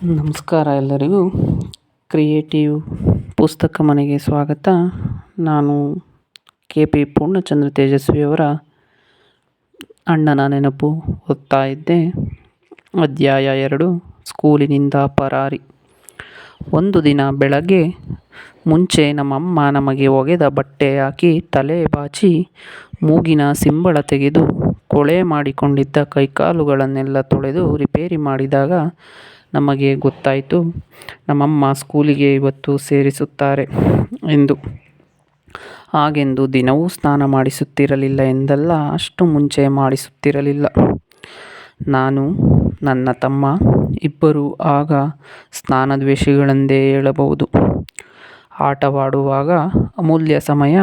ನಮಸ್ಕಾರ ಎಲ್ಲರಿಗೂ. ಕ್ರಿಯೇಟಿವ್ ಪುಸ್ತಕ ಮನೆಗೆ ಸ್ವಾಗತ. ನಾನು KP ಪೂರ್ಣಚಂದ್ರ ತೇಜಸ್ವಿಯವರ ಅಣ್ಣನ ನೆನಪು ಓದ್ತಾ ಇದ್ದೆ. ಅಧ್ಯಾಯ 2, ಸ್ಕೂಲಿನಿಂದ ಪರಾರಿ. ಒಂದು ದಿನ ಬೆಳಗ್ಗೆ ಮುಂಚೆ ನಮ್ಮಮ್ಮ ನಮಗೆ ಒಗೆದ ಬಟ್ಟೆ ಹಾಕಿ ತಲೆ ಬಾಚಿ ಮೂಗಿನ ಸಿಂಬಳ ತೆಗೆದು ಕೊಳೆ ಮಾಡಿಕೊಂಡಿದ್ದ ಕೈಕಾಲುಗಳನ್ನೆಲ್ಲ ತೊಳೆದು ರಿಪೇರಿ ಮಾಡಿದಾಗ ನಮಗೆ ಗೊತ್ತಾಯಿತು, ನಮ್ಮಮ್ಮ ಸ್ಕೂಲಿಗೆ ಇವತ್ತು ಸೇರಿಸುತ್ತಾರೆ ಎಂದು. ಹಾಗೆಂದು ದಿನವೂ ಸ್ನಾನ ಮಾಡಿಸುತ್ತಿರಲಿಲ್ಲ ಎಂದಲ್ಲ, ಅಷ್ಟು ಮುಂಚೆ ಮಾಡಿಸುತ್ತಿರಲಿಲ್ಲ. ನಾನು, ನನ್ನ ತಮ್ಮ ಇಬ್ಬರೂ ಆಗ ಸ್ನಾನದ್ವೇಷಿಗಳೆಂದೇ ಹೇಳಬಹುದು. ಆಟವಾಡುವಾಗ ಅಮೂಲ್ಯ ಸಮಯ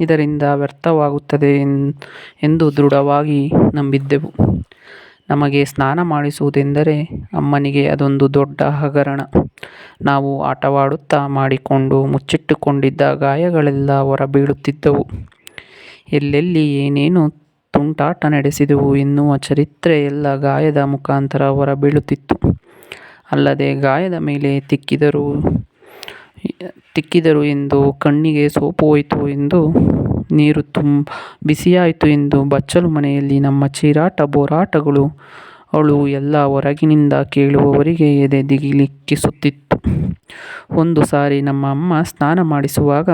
ಇದರಿಂದ ವ್ಯರ್ಥವಾಗುತ್ತದೆ ಎಂದು ದೃಢವಾಗಿ ನಂಬಿದ್ದೆವು. ನಮಗೆ ಸ್ನಾನ ಮಾಡಿಸುವುದೆಂದರೆ ಅಮ್ಮನಿಗೆ ಅದೊಂದು ದೊಡ್ಡ ಹಗರಣ. ನಾವು ಆಟವಾಡುತ್ತಾ ಮಾಡಿಕೊಂಡು ಮುಚ್ಚಿಟ್ಟುಕೊಂಡಿದ್ದ ಗಾಯಗಳೆಲ್ಲ ಹೊರಬೀಳುತ್ತಿದ್ದವು. ಎಲ್ಲೆಲ್ಲಿ ಏನೇನು ತುಂಟಾಟ ನಡೆಸಿದೆವು ಎನ್ನುವ ಚರಿತ್ರೆ ಎಲ್ಲ ಗಾಯದ ಮುಖಾಂತರ ಹೊರಬೀಳುತ್ತಿತ್ತು. ಅಲ್ಲದೆ ಗಾಯದ ಮೇಲೆ ತಿಕ್ಕಿದರು ಎಂದು, ಕಣ್ಣಿಗೆ ಸೋಪು ಹೋಯಿತು ಎಂದು, ನೀರು ಬಿಸಿಯಾಯಿತು ಎಂದು, ಬಚ್ಚಲು ಮನೆಯಲ್ಲಿ ನಮ್ಮ ಚೀರಾಟ ಬೋರಾಟಗಳು ಅಳು ಎಲ್ಲ ಹೊರಗಿನಿಂದ ಕೇಳುವವರಿಗೆ ಎದೆ ದಿಗಿಲಿಕ್ಕಿಸುತ್ತಿತ್ತು. ಒಂದು ಸಾರಿ ನಮ್ಮ ಅಮ್ಮ ಸ್ನಾನ ಮಾಡಿಸುವಾಗ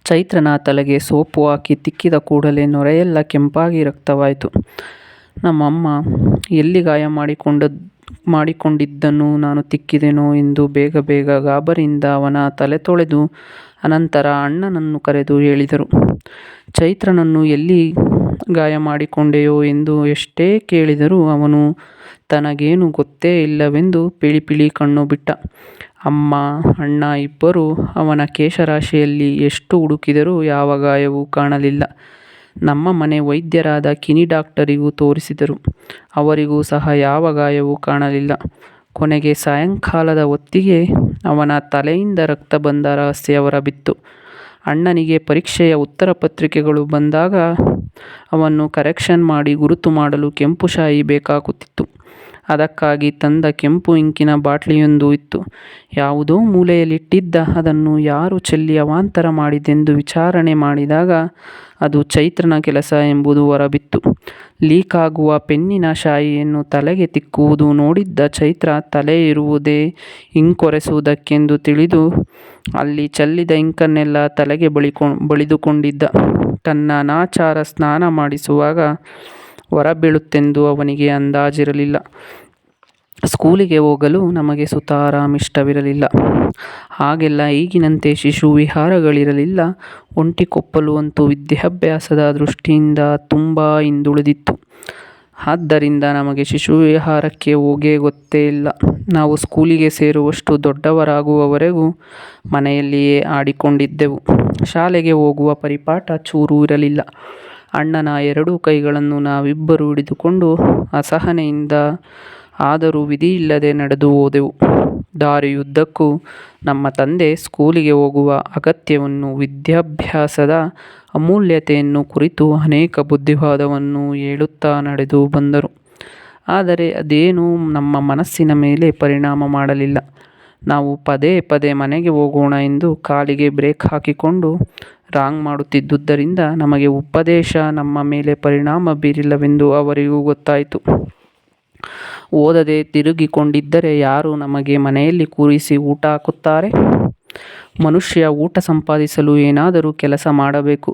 ಚೈತ್ರನ ತಲೆಗೆ ಸೋಪು ಹಾಕಿ ತಿಕ್ಕಿದ ಕೂಡಲೇ ನೊರೆಯೆಲ್ಲ ಕೆಂಪಾಗಿ ರಕ್ತವಾಯಿತು. ನಮ್ಮಮ್ಮ ಎಲ್ಲಿ ಗಾಯ ಮಾಡಿಕೊಂಡಿದ್ದನ್ನು ನಾನು ತಿಕ್ಕಿದೆನೋ ಎಂದು ಬೇಗ ಗಾಬರಿಯಿಂದ ಅವನ ತಲೆ ತೊಳೆದು ಅನಂತರ ಅಣ್ಣನನ್ನು ಕರೆದು ಹೇಳಿದರು. ಚೈತ್ರನನ್ನು ಎಲ್ಲಿ ಗಾಯ ಮಾಡಿಕೊಂಡೆಯೋ ಎಂದು ಎಷ್ಟೇ ಕೇಳಿದರೂ ಅವನು ತನಗೇನು ಗೊತ್ತೇ ಇಲ್ಲವೆಂದು ಪಿಳಿ ಕಣ್ಣು ಬಿಟ್ಟ. ಅಮ್ಮ, ಅಣ್ಣ ಇಬ್ಬರೂ ಅವನ ಕೇಶರಾಶಿಯಲ್ಲಿ ಎಷ್ಟು ಹುಡುಕಿದರೂ ಯಾವ ಗಾಯವೂ ಕಾಣಲಿಲ್ಲ. ನಮ್ಮ ಮನೆ ವೈದ್ಯರಾದ ಕಿನಿ ಡಾಕ್ಟರಿಗೂ ತೋರಿಸಿದರು. ಅವರಿಗೂ ಸಹ ಯಾವ ಗಾಯವೂ ಕಾಣಲಿಲ್ಲ. ಕೊನೆಗೆ ಸಾಯಂಕಾಲದ ಹೊತ್ತಿಗೆ ಅವನ ತಲೆಯಿಂದ ರಕ್ತ ಬಂದ ರಹಸ್ಯ ಹೊರಬಿತ್ತು. ಅಣ್ಣನಿಗೆ ಪರೀಕ್ಷೆಯ ಉತ್ತರ ಪತ್ರಿಕೆಗಳು ಬಂದಾಗ ಅವನ್ನು ಕರೆಕ್ಷನ್ ಮಾಡಿ ಗುರುತು ಮಾಡಲು ಕೆಂಪು ಶಾಯಿ ಬೇಕಾಗುತ್ತಿತ್ತು. ಅದಕ್ಕಾಗಿ ತಂದ ಕೆಂಪು ಇಂಕಿನ ಬಾಟ್ಲಿಯೊಂದು ಇತ್ತು. ಯಾವುದೋ ಮೂಲೆಯಲ್ಲಿಟ್ಟಿದ್ದ. ಅದನ್ನು ಯಾರು ಚೆಲ್ಲಿ ಅವಾಂತರ ಮಾಡಿದ್ದೆಂದು ವಿಚಾರಣೆ ಮಾಡಿದಾಗ ಅದು ಚೈತ್ರನ ಕೆಲಸ ಎಂಬುದು ಹೊರಬಿತ್ತು. ಲೀಕ್ ಆಗುವ ಪೆನ್ನಿನ ಶಾಯಿಯನ್ನು ತಲೆಗೆ ತಿಕ್ಕುವುದು ನೋಡಿದ್ದ ಚೈತ್ರ ತಲೆ ಇರುವುದೇ ಇಂಕೊರೆಸುವುದಕ್ಕೆಂದು ತಿಳಿದು ಅಲ್ಲಿ ಚೆಲ್ಲಿದ ಇಂಕನ್ನೆಲ್ಲ ತಲೆಗೆ ಬಳಿದುಕೊಂಡಿದ್ದ. ತನ್ನ ಅನಾಚಾರ ಸ್ನಾನ ಮಾಡಿಸುವಾಗ ಹೊರಬೀಳುತ್ತೆಂದು ಅವನಿಗೆ ಅಂದಾಜಿರಲಿಲ್ಲ. ಸ್ಕೂಲಿಗೆ ಹೋಗಲು ನಮಗೆ ಸುತಾರಾಮ್ ಇಷ್ಟವಿರಲಿಲ್ಲ. ಹಾಗೆಲ್ಲ ಈಗಿನಂತೆ ಶಿಶು ವಿಹಾರಗಳಿರಲಿಲ್ಲ. ಒಂಟಿಕೊಪ್ಪಲು ಅಂತೂ ವಿದ್ಯಾಭ್ಯಾಸದ ದೃಷ್ಟಿಯಿಂದ ತುಂಬ ಹಿಂದುಳಿದಿತ್ತು. ಆದ್ದರಿಂದ ನಮಗೆ ಶಿಶು ವಿಹಾರಕ್ಕೆ ಹೋಗೇ ಗೊತ್ತೇ ಇಲ್ಲ. ನಾವು ಸ್ಕೂಲಿಗೆ ಸೇರುವಷ್ಟು ದೊಡ್ಡವರಾಗುವವರೆಗೂ ಮನೆಯಲ್ಲಿಯೇ ಆಡಿಕೊಂಡಿದ್ದೆವು. ಶಾಲೆಗೆ ಹೋಗುವ ಪರಿಪಾಠ ಚೂರೂ ಇರಲಿಲ್ಲ. ಅಣ್ಣನ ಎರಡೂ ಕೈಗಳನ್ನು ನಾವಿಬ್ಬರೂ ಹಿಡಿದುಕೊಂಡು ಅಸಹನೆಯಿಂದ ಆದರೂ ವಿಧಿಯಿಲ್ಲದೆ ನಡೆದು ಹೋದೆವು. ದಾರಿಯುದ್ದಕ್ಕೂ ನಮ್ಮ ತಂದೆ ಸ್ಕೂಲಿಗೆ ಹೋಗುವ ಅಗತ್ಯವನ್ನು, ವಿದ್ಯಾಭ್ಯಾಸದ ಅಮೂಲ್ಯತೆಯನ್ನು ಕುರಿತು ಅನೇಕ ಬುದ್ಧಿವಾದವನ್ನು ಹೇಳುತ್ತಾ ನಡೆದು ಬಂದರು. ಆದರೆ ಅದೇನೂ ನಮ್ಮ ಮನಸ್ಸಿನ ಮೇಲೆ ಪರಿಣಾಮ ಮಾಡಲಿಲ್ಲ. ನಾವು ಪದೇ ಮನೆಗೆ ಹೋಗೋಣ ಎಂದು ಕಾಲಿಗೆ ಬ್ರೇಕ್ ಹಾಕಿಕೊಂಡು ರಾಂಗ್ ಮಾಡುತ್ತಿದ್ದುದರಿಂದ ನಮಗೆ ಉಪದೇಶ ನಮ್ಮ ಮೇಲೆ ಪರಿಣಾಮ ಬೀರಿಲ್ಲವೆಂದು ಅವರಿಗೂ ಗೊತ್ತಾಯಿತು. ಓದದೆ ತಿರುಗಿಕೊಂಡಿದ್ದರೆ ಯಾರು ನಮಗೆ ಮನೆಯಲ್ಲಿ ಕೂರಿಸಿ ಊಟ ಹಾಕುತ್ತಾರೆ? ಮನುಷ್ಯ ಊಟ ಸಂಪಾದಿಸಲು ಏನಾದರೂ ಕೆಲಸ ಮಾಡಬೇಕು.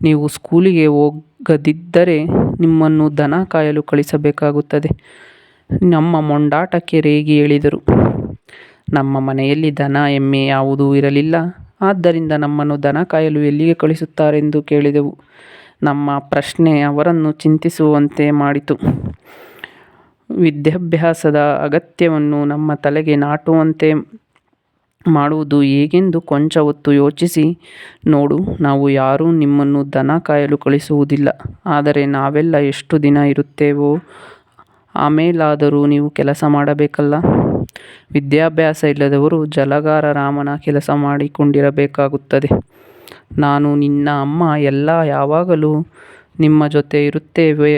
ನೀವು ಸ್ಕೂಲಿಗೆ ಹೋಗದಿದ್ದರೆ ನಿಮ್ಮನ್ನು ದನ ಕಾಯಲು ಕಳಿಸಬೇಕಾಗುತ್ತದೆ. ನಮ್ಮ ಮೊಂಡಾಟಕ್ಕೆ ರೇಗಿ ಹೇಳಿದರು. ನಮ್ಮ ಮನೆಯಲ್ಲಿ ದನ ಎಮ್ಮೆ ಯಾವುದೂ ಇರಲಿಲ್ಲ. ಆದ್ದರಿಂದ ನಮ್ಮನ್ನು ದನ ಕಾಯಲು ಎಲ್ಲಿಗೆ ಕಳಿಸುತ್ತಾರೆಂದು ಕೇಳಿದೆವು. ನಮ್ಮ ಪ್ರಶ್ನೆ ಅವರನ್ನು ಚಿಂತಿಸುವಂತೆ ಮಾಡಿತು. ವಿದ್ಯಾಭ್ಯಾಸದ ಅಗತ್ಯವನ್ನು ನಮ್ಮ ತಲೆಗೆ ನಾಟುವಂತೆ ಮಾಡುವುದು ಹೇಗೆಂದು ಕೊಂಚ ಹೊತ್ತು ಯೋಚಿಸಿ, ನೋಡು, ನಾವು ಯಾರೂ ನಿಮ್ಮನ್ನು ದನ ಕಾಯಲು ಕಳಿಸುವುದಿಲ್ಲ. ಆದರೆ ನಾವೆಲ್ಲ ಎಷ್ಟು ದಿನ ಇರುತ್ತೇವೋ ಆಮೇಲಾದರೂ ನೀವು ಕೆಲಸ ಮಾಡಬೇಕಲ್ಲ. ವಿದ್ಯಾಭ್ಯಾಸ ಇಲ್ಲದವರು ಜಲಗಾರ ರಾಮನ ಕೆಲಸ ಮಾಡಿಕೊಂಡಿರಬೇಕಾಗುತ್ತದೆ. ನಾನು, ನಿನ್ನ ಅಮ್ಮ ಎಲ್ಲ ಯಾವಾಗಲೂ ನಿಮ್ಮ ಜೊತೆ ಇರುತ್ತೇವೆ.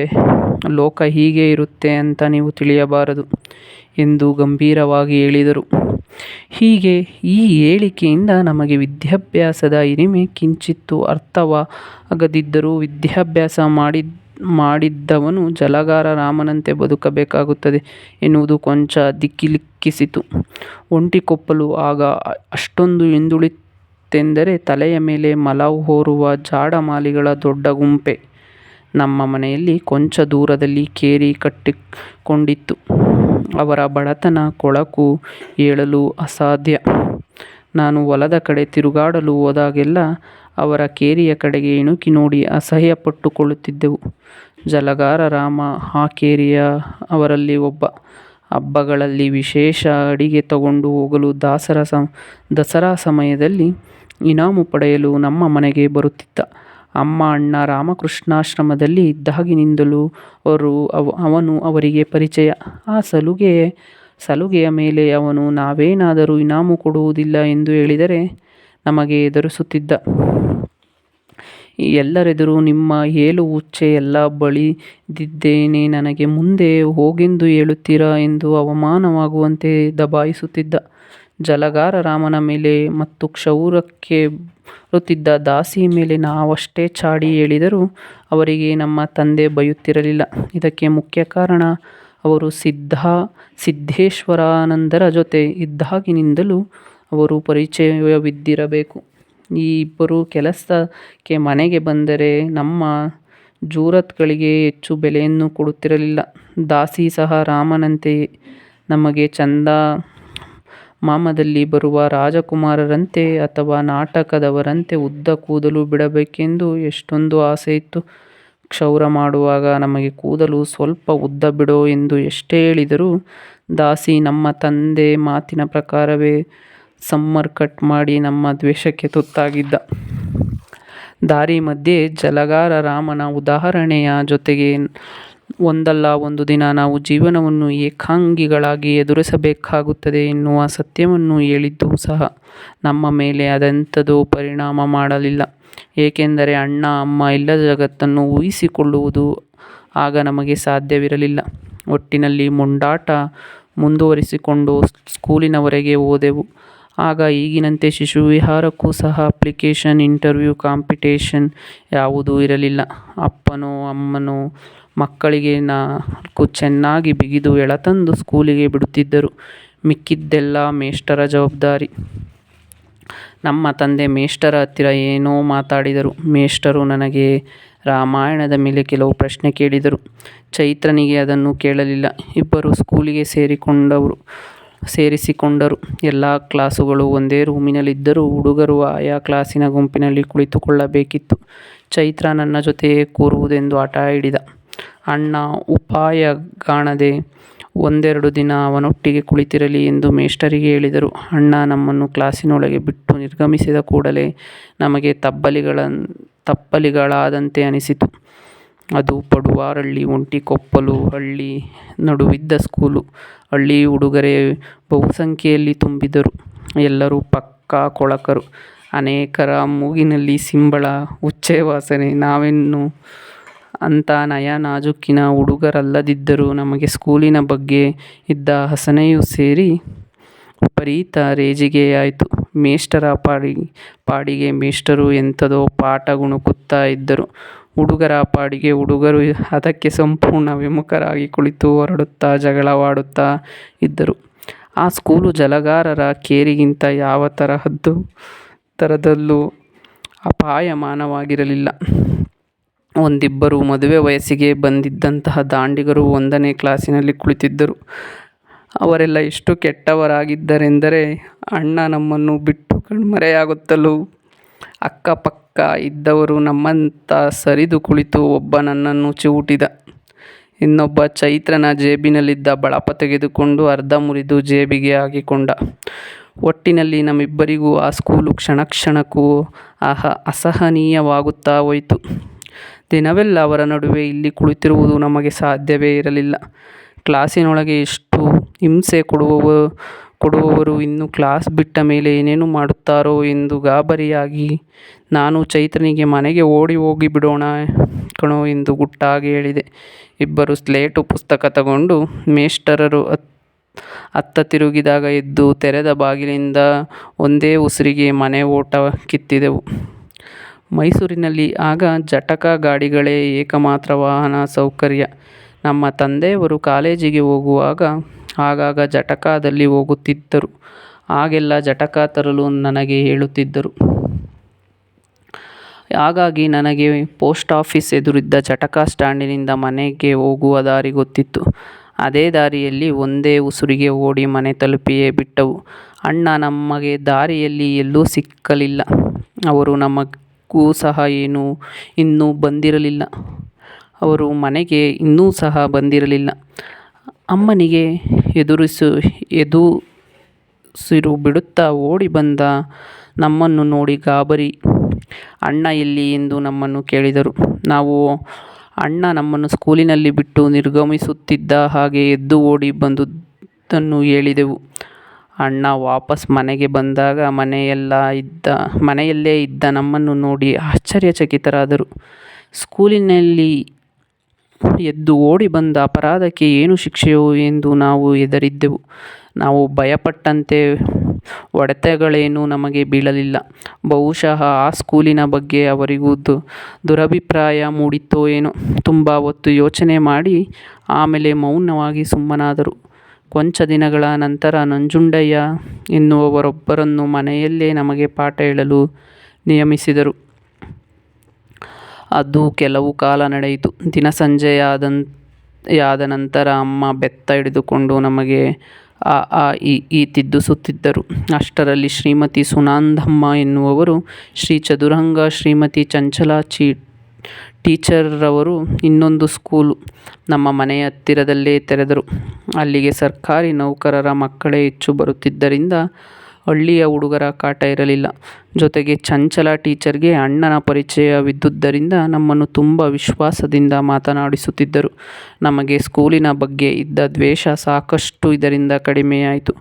ಲೋಕ ಹೀಗೆ ಇರುತ್ತೆ ಅಂತ ನೀವು ತಿಳಿಯಬಾರದು. ಎಂದು ಗಂಭೀರವಾಗಿ ಹೇಳಿದರು. ಹೀಗೆ ಈ ಹೇಳಿಕೆಯಿಂದ ನಮಗೆ ವಿದ್ಯಾಭ್ಯಾಸದ ಹಿರಿಮೆ ಕಿಂಚಿತ್ತೂ ಅರ್ಥವಾಗದಿದ್ದರೂ ವಿದ್ಯಾಭ್ಯಾಸ ಮಾಡಿದ್ದವನು ಜಲಗಾರ ರಾಮನಂತೆ ಬದುಕಬೇಕಾಗುತ್ತದೆ ಎನ್ನುವುದು ಕೊಂಚ ದಿಕ್ಕಿಕ್ಕಿಸಿತು. ಒಂಟಿಕೊಪ್ಪಲು ಆಗ ಅಷ್ಟೊಂದು ಹಿಂದುಳಿತೆಂದರೆ ತಲೆಯ ಮೇಲೆ ಮಲ ಹೊರುವ ಜಾಡಮಾಲಿಗಳ ದೊಡ್ಡ ಗುಂಪೇ ನಮ್ಮ ಮನೆಯಲ್ಲಿ ಕೊಂಚ ದೂರದಲ್ಲಿ ಕೇರಿ ಕಟ್ಟಿಕೊಂಡಿತ್ತು. ಅವರ ಬಡತನ ಕೊಳಕು ಹೇಳಲು ಅಸಾಧ್ಯ. ನಾನು ಹೊಲದ ಕಡೆ ತಿರುಗಾಡಲು ಹೋದಾಗೆಲ್ಲ ಅವರ ಕೇರಿಯ ಕಡೆಗೆ ಇಣುಕಿ ನೋಡಿ ಅಸಹ್ಯಪಟ್ಟುಕೊಳ್ಳುತ್ತಿದ್ದೆವು. ಜಲಗಾರ ರಾಮ ಆ ಕೇರಿಯ ಅವರಲ್ಲಿ ಒಬ್ಬ. ಹಬ್ಬಗಳಲ್ಲಿ ವಿಶೇಷ ಅಡಿಗೆ ತಗೊಂಡು ಹೋಗಲು ದಸರಾ ಸಮಯದಲ್ಲಿ ಇನಾಮು ಪಡೆಯಲು ನಮ್ಮ ಮನೆಗೆ ಬರುತ್ತಿದ್ದ. ಅಮ್ಮ ಅಣ್ಣ ರಾಮಕೃಷ್ಣಾಶ್ರಮದಲ್ಲಿ ಇದ್ದಾಗಿನಿಂದಲೂ ಅವನು ಅವರಿಗೆ ಪರಿಚಯ. ಆ ಸಲುಗೆಯ ಮೇಲೆ ಅವನು ನಾವೇನಾದರೂ ಇನಾಮು ಕೊಡುವುದಿಲ್ಲ ಎಂದು ಹೇಳಿದರೆ ನಮಗೆ ಹೆದರಿಸುತ್ತಿದ್ದ. ಎಲ್ಲರೆದುರು ನಿಮ್ಮ ಏಲು ಉಚ್ಚೆ ಎಲ್ಲ ಬಳಿದಿದ್ದೇನೆ, ನನಗೆ ಮುಂದೆ ಹೋಗೆಂದು ಹೇಳುತ್ತೀರಾ ಎಂದು ಅವಮಾನವಾಗುವಂತೆ ದಬಾಯಿಸುತ್ತಿದ್ದ. ಜಲಗಾರ ರಾಮನ ಮೇಲೆ ಮತ್ತು ಕ್ಷೌರಕ್ಕೆ ಬರುತ್ತಿದ್ದ ದಾಸಿ ಮೇಲೆ ನಾವೆಷ್ಟೇ ಚಾಡಿ ಹೇಳಿದರೂ ಅವರಿಗೆ ನಮ್ಮ ತಂದೆ ಬೈಯುತ್ತಿರಲಿಲ್ಲ. ಇದಕ್ಕೆ ಮುಖ್ಯ ಕಾರಣ ಅವರು ಸಿದ್ದೇಶ್ವರಾನಂದರ ಜೊತೆ ಇದ್ದಾಗಿನಿಂದಲೂ ಅವರು ಪರಿಚಯವಿದ್ದಿರಬೇಕು. ಈ ಇಬ್ಬರೂ ಕೆಲಸಕ್ಕೆ ಮನೆಗೆ ಬಂದರೆ ನಮ್ಮ ಜೂರತ್ಗಳಿಗೆ ಹೆಚ್ಚು ಬೆಲೆಯನ್ನು ಕೊಡುತ್ತಿರಲಿಲ್ಲ. ದಾಸಿ ಸಹ ರಾಮನಂತೆಯೇ ನಮಗೆ ಚಂದಮಾಮದಲ್ಲಿ ಬರುವ ರಾಜಕುಮಾರರಂತೆ ಅಥವಾ ನಾಟಕದವರಂತೆ ಉದ್ದ ಕೂದಲು ಬಿಡಬೇಕೆಂದು ಎಷ್ಟೊಂದು ಆಸೆಯಿತ್ತು. ಕ್ಷೌರ ಮಾಡುವಾಗ ನಮಗೆ ಕೂದಲು ಸ್ವಲ್ಪ ಉದ್ದ ಬಿಡೋ ಎಂದು ಎಷ್ಟೇ ಹೇಳಿದರೂ ದಾಸಿ ನಮ್ಮ ತಂದೆ ಮಾತಿನ ಪ್ರಕಾರವೇ ಸಮ್ಮರ್ ಕಟ್ ಮಾಡಿ ನಮ್ಮ ದ್ವೇಷಕ್ಕೆ ತುತ್ತಾಗಿದ್ದ. ದಾರಿ ಮಧ್ಯೆ ಜಲಗಾರ ರಾಮನ ಉದಾಹರಣೆಯ ಜೊತೆಗೆ ಒಂದಲ್ಲ ಒಂದು ದಿನ ನಾವು ಜೀವನವನ್ನು ಏಕಾಂಗಿಗಳಾಗಿ ಎದುರಿಸಬೇಕಾಗುತ್ತದೆ ಎನ್ನುವ ಸತ್ಯವನ್ನು ಹೇಳಿದ್ದು ಸಹ ನಮ್ಮ ಮೇಲೆ ಅದೆಂಥದೋ ಪರಿಣಾಮ ಮಾಡಲಿಲ್ಲ. ಏಕೆಂದರೆ ಅಣ್ಣ ಅಮ್ಮ ಇಲ್ಲದ ಜಗತ್ತನ್ನು ಊಹಿಸಿಕೊಳ್ಳುವುದು ಆಗ ನಮಗೆ ಸಾಧ್ಯವಿರಲಿಲ್ಲ. ಒಟ್ಟಿನಲ್ಲಿ ಮೊಂಡಾಟ ಮುಂದುವರಿಸಿಕೊಂಡು ಸ್ಕೂಲಿನವರೆಗೆ ಹೋದೆವು. ಆಗ ಈಗಿನಂತೆ ಶಿಶುವಿಹಾರಕ್ಕೂ ಸಹ ಅಪ್ಲಿಕೇಶನ್, ಇಂಟರ್ವ್ಯೂ, ಕಾಂಪಿಟೇಷನ್ ಯಾವುದೂ ಇರಲಿಲ್ಲ. ಅಪ್ಪನೋ ಅಮ್ಮನೋ ಮಕ್ಕಳಿಗೆ 4 ಚೆನ್ನಾಗಿ ಬಿಗಿದು ಎಳತಂದು ಸ್ಕೂಲಿಗೆ ಬಿಡುತ್ತಿದ್ದರು. ಮಿಕ್ಕಿದ್ದೆಲ್ಲ ಮೇಷ್ಟರ ಜವಾಬ್ದಾರಿ. ನಮ್ಮ ತಂದೆ ಮೇಷ್ಟರ ಹತ್ತಿರ ಏನೋ ಮಾತಾಡಿದರು. ಮೇಷ್ಟರು ನನಗೆ ರಾಮಾಯಣದ ಮೇಲೆ ಕೆಲವು ಪ್ರಶ್ನೆ ಕೇಳಿದರು. ಚೈತ್ರನಿಗೆ ಅದನ್ನು ಕೇಳಲಿಲ್ಲ. ಇಬ್ಬರೂ ಸ್ಕೂಲಿಗೆ ಸೇರಿಸಿಕೊಂಡರು. ಎಲ್ಲ ಕ್ಲಾಸುಗಳು ಒಂದೇ ರೂಮಿನಲ್ಲಿದ್ದರೂ ಹುಡುಗರು ಆಯಾ ಕ್ಲಾಸಿನ ಗುಂಪಿನಲ್ಲಿ ಕುಳಿತುಕೊಳ್ಳಬೇಕಿತ್ತು. ಚೈತ್ರ ನನ್ನ ಜೊತೆಯೇ ಕೂರುವುದೆಂದು ಹಠ ಹಿಡಿದ. ಅಣ್ಣ ಉಪಾಯಗಾಣದೆ 1-2 ದಿನ ಅವನೊಟ್ಟಿಗೆ ಕುಳಿತಿರಲಿ ಎಂದು ಮೇಷ್ಟರಿಗೆ ಹೇಳಿದರು. ಅಣ್ಣ ನಮ್ಮನ್ನು ಕ್ಲಾಸಿನೊಳಗೆ ಬಿಟ್ಟು ನಿರ್ಗಮಿಸಿದ ಕೂಡಲೇ ನಮಗೆ ತಪ್ಪಲಿಗಳಾದಂತೆ ಅನಿಸಿತು. ಅದು ಪಡುವಾರಹಳ್ಳಿ, ಒಂಟಿಕೊಪ್ಪಲು ಹಳ್ಳಿ ನಡುವಿದ್ದ ಸ್ಕೂಲು. ಹಳ್ಳಿ ಹುಡುಗರೇ ಬಹುಸಂಖ್ಯೆಯಲ್ಲಿ ತುಂಬಿದ್ದರು. ಎಲ್ಲರೂ ಪಕ್ಕಾ ಕೊಳಕರು. ಅನೇಕರ ಮೂಗಿನಲ್ಲಿ ಸಿಂಬಳ, ಉಚ್ಚೆ ವಾಸನೆ. ನಾವೇನು ಅಂಥ ನಯನಾಜೂಕಿನ ಹುಡುಗರಲ್ಲದಿದ್ದರೂ ನಮಗೆ ಸ್ಕೂಲಿನ ಬಗ್ಗೆ ಇದ್ದ ಅಸಹನೆಯೂ ಸೇರಿ ವಿಪರೀತ ರೇಜಿಗೆಯಾಯಿತು. ಮೇಷ್ಟರ ಪಾಡಿಗೆ ಮೇಷ್ಟರು ಎಂಥದೋ ಪಾಠ ಗುಣುಕುತ್ತಾ ಇದ್ದರು. ಹುಡುಗರ ಪಾಡಿಗೆ ಹುಡುಗರು ಅದಕ್ಕೆ ಸಂಪೂರ್ಣ ವಿಮುಖರಾಗಿ ಕುಳಿತು ಹೊರಡುತ್ತಾ ಜಗಳವಾಡುತ್ತಾ ಇದ್ದರು. ಆ ಸ್ಕೂಲು ಜಲಗಾರರ ಕೇರಿಗಿಂತ ಯಾವ ತರದಲ್ಲೂ ಅಪಾಯಮಾನವಾಗಿರಲಿಲ್ಲ. ಒಂದಿಬ್ಬರು ಮದುವೆ ವಯಸ್ಸಿಗೆ ಬಂದಿದ್ದಂತಹ ದಾಂಡಿಗರು 1ನೇ ಕ್ಲಾಸಿನಲ್ಲಿ ಕುಳಿತಿದ್ದರು. ಅವರೆಲ್ಲ ಎಷ್ಟು ಕೆಟ್ಟವರಾಗಿದ್ದರೆಂದರೆ ಅಣ್ಣ ನಮ್ಮನ್ನು ಬಿಟ್ಟು ಕಣ್ಮರೆಯಾಗುತ್ತಲೂ ಅಕ್ಕಪಕ್ಕ ಇದ್ದವರು ನಮ್ಮತ್ತ ಸರಿದು ಕುಳಿತು ಒಬ್ಬ ನನ್ನನ್ನು ಚಿವುಟಿದ. ಇನ್ನೊಬ್ಬ ಚೈತ್ರನ ಜೇಬಿನಲ್ಲಿದ್ದ ಬಳಪ ತೆಗೆದುಕೊಂಡು ಅರ್ಧ ಮುರಿದು ಜೇಬಿಗೆ ಹಾಕಿಕೊಂಡ. ಒಟ್ಟಿನಲ್ಲಿ ನಮ್ಮಿಬ್ಬರಿಗೂ ಆ ಸ್ಕೂಲು ಕ್ಷಣಕ್ಕೂ ಅಸಹನೀಯವಾಗುತ್ತಾ ಹೋಯಿತು. ದಿನವೆಲ್ಲ ಅವರ ನಡುವೆ ಇಲ್ಲಿ ಕುಳಿತಿರುವುದು ನಮಗೆ ಸಾಧ್ಯವೇ ಇರಲಿಲ್ಲ. ಕ್ಲಾಸಿನೊಳಗೆ ಇಷ್ಟು ಹಿಂಸೆ ಕೊಡುವವರು ಇನ್ನು ಕ್ಲಾಸ್ ಬಿಟ್ಟ ಮೇಲೆ ಏನೇನು ಮಾಡುತ್ತಾರೋ ಎಂದು ಗಾಬರಿಯಾಗಿ ನಾನು ಚೈತ್ರನಿಗೆ ಮನೆಗೆ ಓಡಿ ಹೋಗಿ ಬಿಡೋಣ ಕಣೋ ಎಂದು ಗುಟ್ಟಾಗಿ ಹೇಳಿದೆ. ಇಬ್ಬರೂ ಸ್ಲೇಟು ಪುಸ್ತಕ ತಗೊಂಡು ಮೇಷ್ಟರರು ಅತ್ತ ತಿರುಗಿದಾಗ ಎದ್ದು ತೆರೆದ ಬಾಗಿಲಿಂದ ಒಂದೇ ಉಸಿರಿಗೆ ಮನೆ ಓಟ ಕಿತ್ತಿದೆವು. ಮೈಸೂರಿನಲ್ಲಿ ಆಗ ಜಟಕ ಗಾಡಿಗಳೇ ಏಕಮಾತ್ರ ವಾಹನ ಸೌಕರ್ಯ. ನಮ್ಮ ತಂದೆಯವರು ಕಾಲೇಜಿಗೆ ಹೋಗುವಾಗ ಆಗಾಗ ಜಟಕಾದಲ್ಲಿ ಹೋಗುತ್ತಿದ್ದರು. ಆಗೆಲ್ಲ ಜಟಕ ತರಲು ನನಗೆ ಹೇಳುತ್ತಿದ್ದರು. ಹಾಗಾಗಿ ನನಗೆ ಪೋಸ್ಟ್ ಆಫೀಸ್ ಎದುರಿದ್ದ ಜಟಕ ಸ್ಟ್ಯಾಂಡಿನಿಂದ ಮನೆಗೆ ಹೋಗುವ ದಾರಿ ಗೊತ್ತಿತ್ತು. ಅದೇ ದಾರಿಯಲ್ಲಿ ಒಂದೇ ಉಸುರಿಗೆ ಓಡಿ ಮನೆ ತಲುಪಿಯೇ ಬಿಟ್ಟವು. ಅಣ್ಣ ನಮಗೆ ದಾರಿಯಲ್ಲಿ ಎಲ್ಲೂ ಸಿಕ್ಕಲಿಲ್ಲ. ಅವರು ನಮಗೂ ಸಹ ಇನ್ನೂ ಬಂದಿರಲಿಲ್ಲ. ಅವರು ಮನೆಗೆ ಇನ್ನೂ ಸಹ ಬಂದಿರಲಿಲ್ಲ. ಅಮ್ಮನಿಗೆ ಎದುಸಿರು ಬಿಡುತ್ತಾ ಓಡಿ ಬಂದ ನಮ್ಮನ್ನು ನೋಡಿ ಗಾಬರಿ. ಅಣ್ಣ ಎಲ್ಲಿ ಎಂದು ನಮ್ಮನ್ನು ಕೇಳಿದರು. ನಾವು ಅಣ್ಣ ನಮ್ಮನ್ನು ಸ್ಕೂಲಿನಲ್ಲಿ ಬಿಟ್ಟು ನಿರ್ಗಮಿಸುತ್ತಿದ್ದ ಹಾಗೆ ಎದ್ದು ಓಡಿ ಬಂದುದನ್ನು ಹೇಳಿದೆವು. ಅಣ್ಣ ವಾಪಸ್ ಮನೆಗೆ ಬಂದಾಗ ಮನೆಯಲ್ಲೇ ಇದ್ದ ನಮ್ಮನ್ನು ನೋಡಿ ಆಶ್ಚರ್ಯಚಕಿತರಾದರು. ಸ್ಕೂಲಿನಲ್ಲಿ ಎದ್ದು ಓಡಿ ಬಂದ ಅಪರಾಧಕ್ಕೆ ಏನು ಶಿಕ್ಷೆಯೋ ಎಂದು ನಾವು ಹೆದರಿದ್ದೆವು. ನಾವು ಭಯಪಟ್ಟಂತೆ ಹೊಡೆತಗಳೇನೂ ನಮಗೆ ಬೀಳಲಿಲ್ಲ. ಬಹುಶಃ ಆ ಸ್ಕೂಲಿನ ಬಗ್ಗೆ ಅವರಿಗೂ ದುರಭಿಪ್ರಾಯ ಮೂಡಿತ್ತೋ ಏನೋ. ತುಂಬ ಹೊತ್ತು ಯೋಚನೆ ಮಾಡಿ ಆಮೇಲೆ ಮೌನವಾಗಿ ಸುಮ್ಮನಾದರು. ಕೊಂಚ ದಿನಗಳ ನಂತರ ನಂಜುಂಡಯ್ಯ ಎನ್ನುವವರೊಬ್ಬರನ್ನು ಮನೆಯಲ್ಲೇ ನಮಗೆ ಪಾಠ ಹೇಳಲು ನೇಮಿಸಿದರು. ಅದು ಕೆಲವು ಕಾಲ ನಡೆಯಿತು. ದಿನ ಸಂಜೆಯಾದ ನಂತರ ಅಮ್ಮ ಬೆತ್ತ ಹಿಡಿದುಕೊಂಡು ನಮಗೆ ಅ ಆ ಇ ಈ ತಿದ್ದಿಸುತ್ತಿದ್ದರು. ಅಷ್ಟರಲ್ಲಿ ಶ್ರೀಮತಿ ಸುನಂದಮ್ಮ ಎನ್ನುವವರು ಶ್ರೀ ಚದುರಂಗ, ಶ್ರೀಮತಿ ಚಂಚಲ ಟೀಚರವರು ಇನ್ನೊಂದು ಸ್ಕೂಲು ನಮ್ಮ ಮನೆಯ ಹತ್ತಿರದಲ್ಲೇ ತೆರೆದರು. ಅಲ್ಲಿಗೆ ಸರ್ಕಾರಿ ನೌಕರರ ಮಕ್ಕಳೇ ಹೆಚ್ಚು ಬರುತ್ತಿದ್ದರಿಂದ ಹಳ್ಳಿಯ ಹುಡುಗರ ಕಾಟ ಇರಲಿಲ್ಲ. ಜೊತೆಗೆ ಚಂಚಲ ಟೀಚರ್ಗೆ ಅಣ್ಣನ ಪರಿಚಯವಿದ್ದುದರಿಂದ ನಮ್ಮನ್ನು ತುಂಬ ವಿಶ್ವಾಸದಿಂದ ಮಾತನಾಡಿಸುತ್ತಿದ್ದರು. ನಮಗೆ ಸ್ಕೂಲಿನ ಬಗ್ಗೆ ಇದ್ದ ದ್ವೇಷ ಸಾಕಷ್ಟು ಇದರಿಂದ ಕಡಿಮೆಯಾಯಿತು.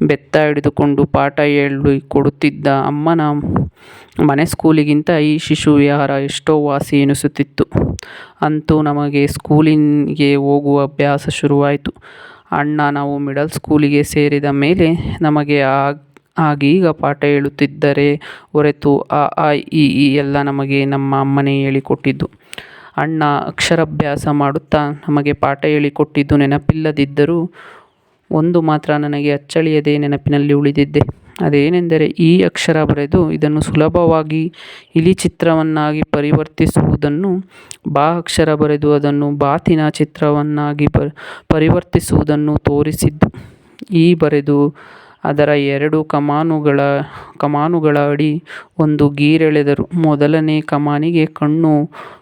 ಬೆತ್ತ ಹಿಡಿದುಕೊಂಡು ಪಾಠ ಹೇಳಿಕೊಡುತ್ತಿದ್ದ ಅಮ್ಮನ ಮನೆ ಸ್ಕೂಲಿಗಿಂತ ಈ ಶಿಶುವಿಹಾರ ಎಷ್ಟೋ ವಾಸಿ ಎನಿಸುತ್ತಿತ್ತು. ಅಂತೂ ನಮಗೆ ಸ್ಕೂಲಿಗೆ ಹೋಗುವ ಅಭ್ಯಾಸ ಶುರುವಾಯಿತು. ಅಣ್ಣ ನಾವು ಮಿಡಲ್ ಸ್ಕೂಲಿಗೆ ಸೇರಿದ ಮೇಲೆ ನಮಗೆ ಆಗೀಗ ಪಾಠ ಹೇಳುತ್ತಿದ್ದರೇ ಹೊರತು ಅ ಆ ಇ ಈ ಎಲ್ಲ ನಮಗೆ ನಮ್ಮ ಅಮ್ಮನೇ ಹೇಳಿಕೊಟ್ಟಿದ್ದು. ಅಣ್ಣ ಅಕ್ಷರಾಭ್ಯಾಸ ಮಾಡುತ್ತಾ ನಮಗೆ ಪಾಠ ಹೇಳಿಕೊಟ್ಟಿದ್ದು ನೆನಪಿಲ್ಲದಿದ್ದರೂ ಒಂದು ಮಾತ್ರ ನನಗೆ ಅಚ್ಚಳಿಯದೆ ನೆನಪಿನಲ್ಲಿ ಉಳಿದಿದೆ. ಅದೇನೆಂದರೆ ಈ ಅಕ್ಷರ ಬರೆದು ಇದನ್ನು ಸುಲಭವಾಗಿ ಇಲಿ ಚಿತ್ರವನ್ನಾಗಿ ಪರಿವರ್ತಿಸುವುದನ್ನು, ಬಾ ಅಕ್ಷರ ಬರೆದು ಅದನ್ನು ಬಾತಿನ ಚಿತ್ರವನ್ನಾಗಿ ಪರಿವರ್ತಿಸುವುದನ್ನು ತೋರಿಸಿದ್ದು. ಈ ಬರೆದು ಅದರ 2 ಕಮಾನುಗಳ ಅಡಿ ಒಂದು ಗೀರೆಳೆದರು. ಮೊದಲನೇ ಕಮಾನಿಗೆ ಕಣ್ಣು,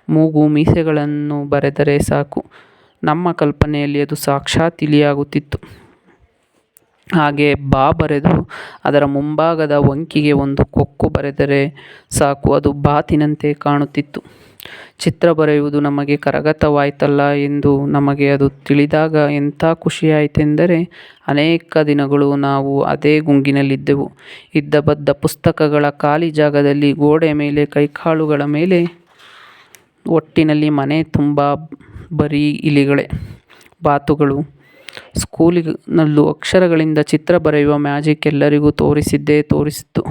ಮೂಗು, ಮೀಸೆಗಳನ್ನು ಬರೆದರೆ ಸಾಕು. ನಮ್ಮ ಕಲ್ಪನೆಯಲ್ಲಿ ಅದು ಸಾಕ್ಷಾತ್ ಇಲಿಯಾಗುತ್ತಿತ್ತು. ಹಾಗೆ ಬಾ ಬರೆದು ಅದರ ಮುಂಭಾಗದ ವಂಕಿಗೆ ಒಂದು ಕೊಕ್ಕು ಬರೆದರೆ ಸಾಕು, ಅದು ಬಾತಿನಂತೆ ಕಾಣುತ್ತಿತ್ತು. ಚಿತ್ರ ಬರೆಯುವುದು ನಮಗೆ ಕರಗತವಾಯಿತಲ್ಲ ಎಂದು ನಮಗೆ ಅದು ತಿಳಿದಾಗ ಎಂಥ ಖುಷಿಯಾಯಿತೆಂದರೆ ಅನೇಕ ದಿನಗಳು ನಾವು ಅದೇ ಗುಂಗಿನಲ್ಲಿದ್ದೆವು. ಇದ್ದಬದ್ದ ಪುಸ್ತಕಗಳ ಖಾಲಿ ಜಾಗದಲ್ಲಿ, ಗೋಡೆ ಮೇಲೆ, ಕೈಕಾಲುಗಳ ಮೇಲೆ, ಒಟ್ಟಿನಲ್ಲಿ ಮನೆ ತುಂಬ ಬರೀ ಇಲಿಗಳೇ, ಬಾತುಗಳು. ಸ್ಕೂಲಿನಲ್ಲೂ ಅಕ್ಷರಗಳಿಂದ ಚಿತ್ರ ಬರೆಯುವ ಮ್ಯಾಜಿಕ್ ಎಲ್ಲರಿಗೂ ತೋರಿಸಿತ್ತು.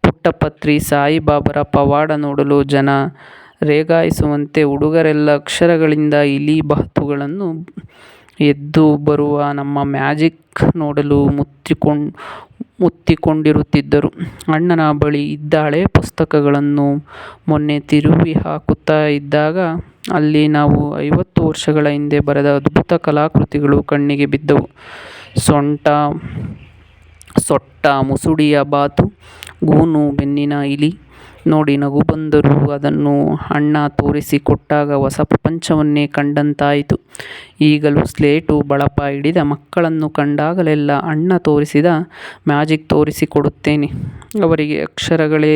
ಪುಟ್ಟಪತ್ರಿ, ಸಾಯಿಬಾಬಾರ ಪವಾಡ ನೋಡಲು ಜನ ರೇಗಾಯಿಸುವಂತೆ ಹುಡುಗರೆಲ್ಲ ಅಕ್ಷರಗಳಿಂದ ಇಲಿ ಬಾತುಗಳನ್ನು ಎದ್ದು ಬರುವ ನಮ್ಮ ಮ್ಯಾಜಿಕ್ ನೋಡಲು ಮುತ್ತಿಕೊಂಡಿರುತ್ತಿದ್ದರು. ಅಣ್ಣನ ಬಳಿ ಇದ್ದ ಹಳೆ ಪುಸ್ತಕಗಳನ್ನು ಮೊನ್ನೆ ತಿರುವಿ ಹಾಕುತ್ತಾ ಇದ್ದಾಗ ಅಲ್ಲಿ ನಾವು 50 ವರ್ಷಗಳ ಹಿಂದೆ ಬರೆದ ಅದ್ಭುತ ಕಲಾಕೃತಿಗಳು ಕಣ್ಣಿಗೆ ಬಿದ್ದವು. ಸೊಟ್ಟ ಮುಸುಡಿಯ ಬಾತು, ಗೂನು ಬೆನ್ನಿನ ಇಲಿ ನೋಡಿ ನಗು ಬಂದರೂ ಅದನ್ನು ಅಣ್ಣ ತೋರಿಸಿ ಕೊಟ್ಟಾಗ ಹೊಸ ಪ್ರಪಂಚವನ್ನೇ ಕಂಡಂತಾಯಿತು. ಈಗಲೂ ಸ್ಲೇಟು ಬಳಪ ಹಿಡಿದ ಮಕ್ಕಳನ್ನು ಕಂಡಾಗಲೆಲ್ಲ ಅಣ್ಣ ತೋರಿಸಿದ ಮ್ಯಾಜಿಕ್ ತೋರಿಸಿಕೊಡುತ್ತೇನೆ. ಅವರಿಗೆ ಅಕ್ಷರಗಳೇ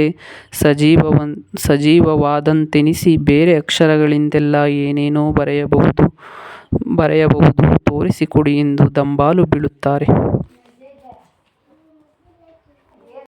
ಸಜೀವವಾದಂತೆನಿಸಿ ಬೇರೆ ಅಕ್ಷರಗಳಿಂದೆಲ್ಲ ಏನೇನೋ ಬರೆಯಬಹುದು ತೋರಿಸಿಕೊಡಿ ಎಂದು ದಂಬಾಲು ಬೀಳುತ್ತಾರೆ.